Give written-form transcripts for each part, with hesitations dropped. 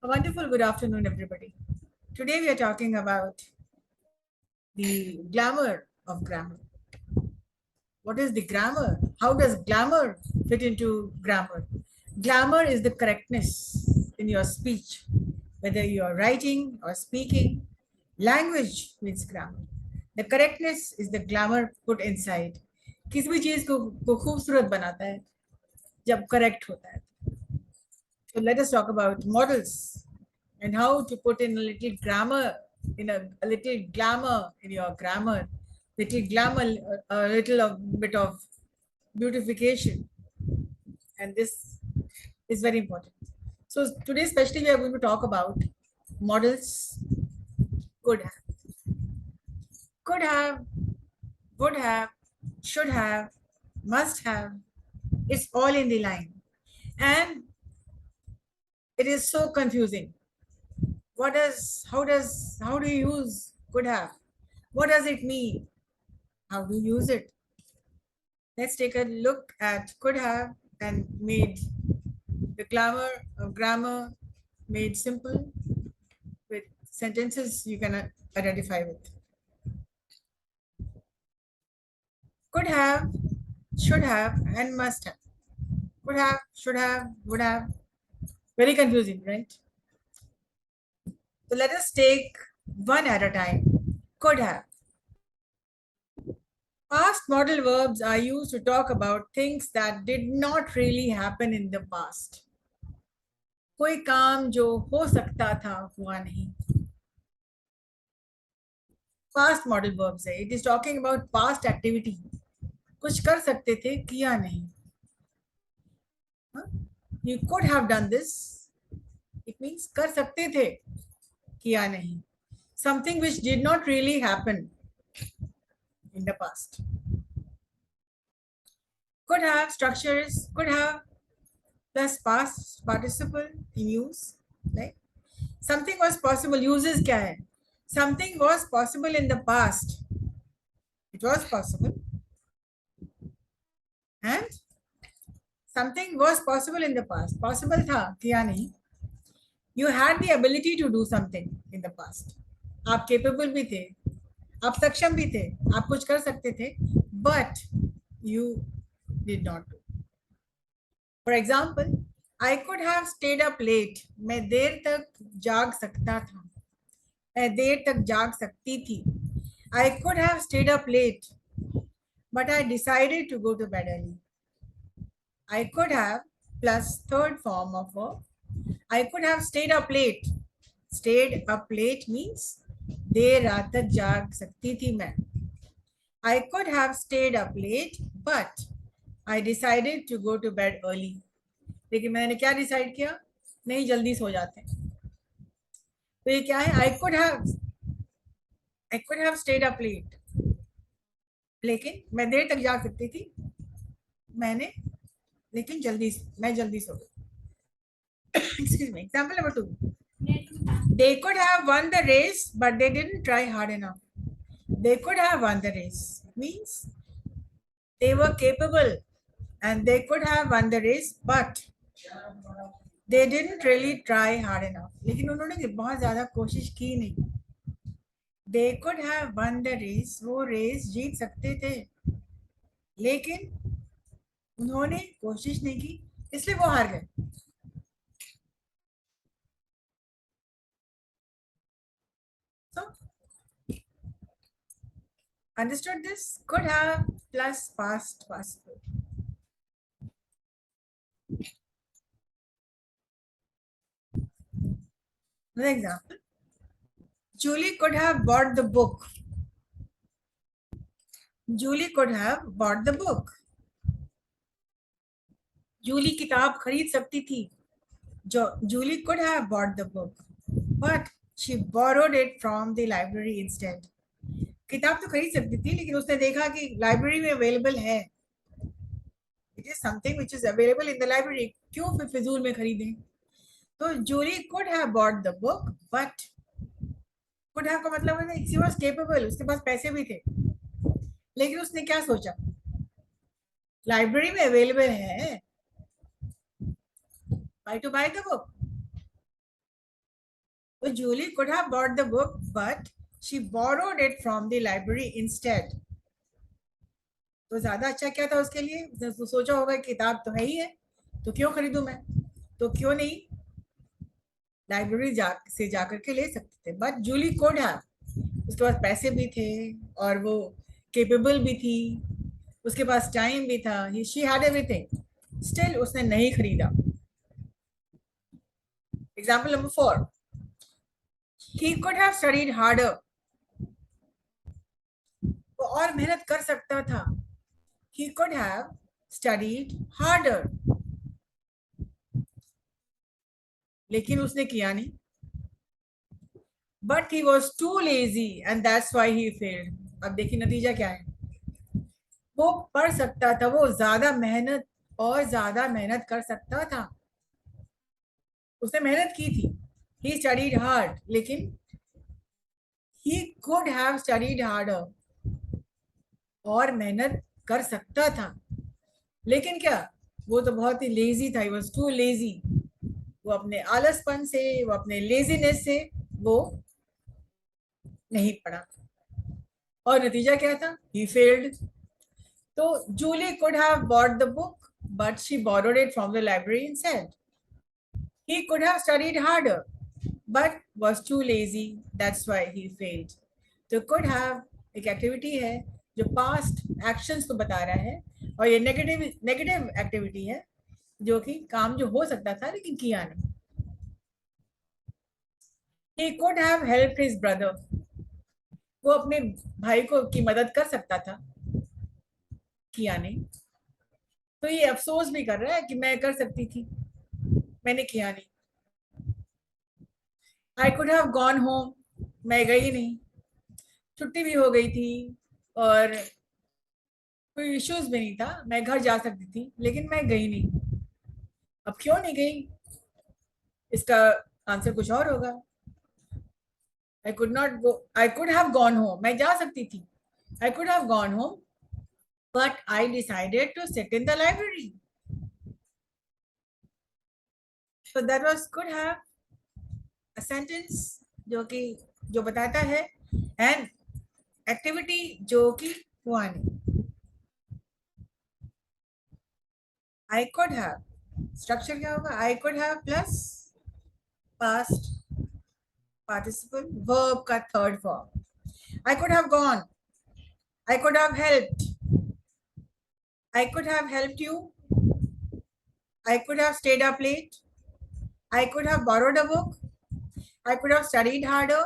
A wonderful good afternoon, everybody. Today we are talking about the glamour of grammar. What is the grammar? How does glamour fit into grammar? Glamour is the correctness in your speech, whether you are writing or speaking. Language means grammar. The correctness is the glamour put inside. किसी भी चीज को खूबसूरत बनाता है जब correct होता है. So let us talk about models and how to put in a little grammar, a little glamour in your grammar, little glamour, a little of bit of beautification, and this is very important. So today, especially, we are going to talk about models. Could have, could have, would have, should have, must have. It's all in the line, and it is so confusing. How do you use could have? What does it mean? How do you use it? Let's take a look at could have and made the grammar made simple with sentences you can identify with. Could have, should have, and must have. Could have, should have, would have. Very confusing, right? So let us take one at a time. Could have. Past modal verbs are used to talk about things that did not really happen in the past. कोई काम जो हो सकता था हुआ नहीं. Past modal verbs है. It is talking about past activity. कुछ कर सकते थे किया नहीं. You could have done this. It means कर सकते थे किया नहीं. Something which did not really happen in the past. Could have structures. Could have plus past participle in use, right? Something was possible. Uses क्या है? Something was possible in the past. It was possible. And something was possible in the past. Possible था किया नहीं. You had the ability to do something in the past. आप capable भी थे. आप सक्षम भी थे. आप कुछ कर सकते थे. But you did not do. For example, I could have stayed up late. मैं देर तक जाग सकता था. मैं देर तक जाग सकती थी. I could have stayed up late, but I decided to go to bed early. I could have plus third form of verb. I could have stayed up late. Stayed up late means देर रात तक जाग सकती थी मैं. I could have stayed up late, but I decided to go to bed early. लेकिन मैंने क्या decide किया? नहीं, जल्दी सो जाते हैं. तो ये क्या है? I could have stayed up late. लेकिन मैं देर तक जाग सकती थी. मैंने लेकिन मैं जल्दी सो गई. Excuse me. Example number 2. They could have won the race, but they didn't try hard enough. They could have won the race. It means they were capable and they could have won the race, but they didn't really try hard enough. लेकिन उन्होंने बहुत ज्यादा कोशिश की नहीं. They could have won the race. वो race जीत सकते थे, लेकिन उन्होंने कोशिश नहीं की, इसलिए वो हार गए. So, understood this? Could have plus past participle. Another example. Julie could have bought the book. Julie could have bought the book. Julie किताब खरीद सकती थी. Julie could have bought the book, but she borrowed it from the library instead. किताब तो खरीद सकती थी, लेकिन उसने देखा कि लाइब्रेरी में अवेलेबल है. It is something which is available in the library. क्यों फिर फिजूल में खरीदें? तो Julie could have bought the book, but could have का मतलब है she was capable. उसके पास पैसे भी थे, लेकिन उसने क्या सोचा? लाइब्रेरी में अवेलेबल है, buy the book. तो Jully could have bought the book but she borrowed it from the library instead. तो ज्यादा अच्छा क्या था उसके लिए? उसने तो सोचा होगा किताब तो है ही है, तो क्यों खरीदूं मैं, तो क्यों नहीं लाइब्रेरी से जाकर के ले सकते थे. बट जूली कोड हैव, उसके पास पैसे भी थे और वो केपेबल भी थी, उसके पास टाइम भी था, शी हैड एवरीथिंग, स्टिल उसने नहीं खरीदा. Example number 4, he could have studied harder. वो और मेहनत कर सकता था. He could have studied harder, लेकिन उसने किया नहीं. But he was too lazy and that's why he failed. अब देखिए नतीजा क्या है. वो पढ़ सकता था, वो ज्यादा मेहनत और ज्यादा मेहनत कर सकता था, उसने मेहनत की थी. ही स्टडीड हार्ड, लेकिन he could have studied harder, और मेहनत कर सकता था, लेकिन क्या, वो तो बहुत ही लेजी था. He was too lazy. वो अपने आलसपन से, वो अपने लेजीनेस से वो नहीं पढ़ा, और नतीजा क्या था, ही फेल्ड. तो Julie could have bought the book but she borrowed it from the library instead. He could have studied harder but was too lazy, that's why he failed. तो could have एक activity है जो past actions को बता रहा है, और ये नेगेटिव नेगेटिव एक्टिविटी है जो कि काम जो हो सकता था लेकिन किया नहीं. He could have helped his brother. वो अपने भाई को की मदद कर सकता था, किया नहीं. तो ये अफसोस भी कर रहा है कि मैं कर सकती थी, मैंने किया नहीं. आई कुड हैव गॉन होम, मैं गई नहीं, छुट्टी भी हो गई थी और कोई इश्यूज भी नहीं था, मैं घर जा सकती थी, लेकिन मैं गई नहीं. अब क्यों नहीं गई, इसका आंसर कुछ और होगा. I could not go, I could have gone home, मैं जा सकती थी, I could have gone home but I decided to sit in the library. So that was could have a sentence जो बताता है एंड एक्टिविटी जो कि हुआ नहीं. आई कुड हैव, स्ट्रक्चर क्या होगा, I could have plus past participle verb का third form. I could have gone, I could have helped, I could have helped you, I could have stayed up late, I could have borrowed a book, I could have studied harder.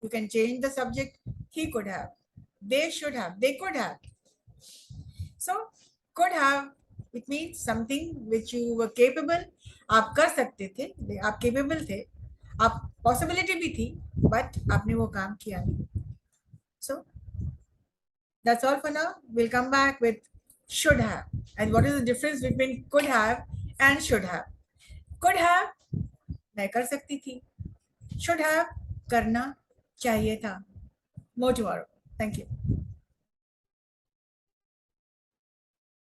You can change the subject. He could have, they should have, they could have. So could have, it means something which you were capable. आप कर सकते थे, आप capable थे, आप possibility भी थी, but आपने वो काम किया नहीं. So that's all for now. We'll come back with should have, and what is the difference between could have and should have. Could have, मैं कर सकती थी. Should have, करना चाहिए था. More tomorrow. Thank you.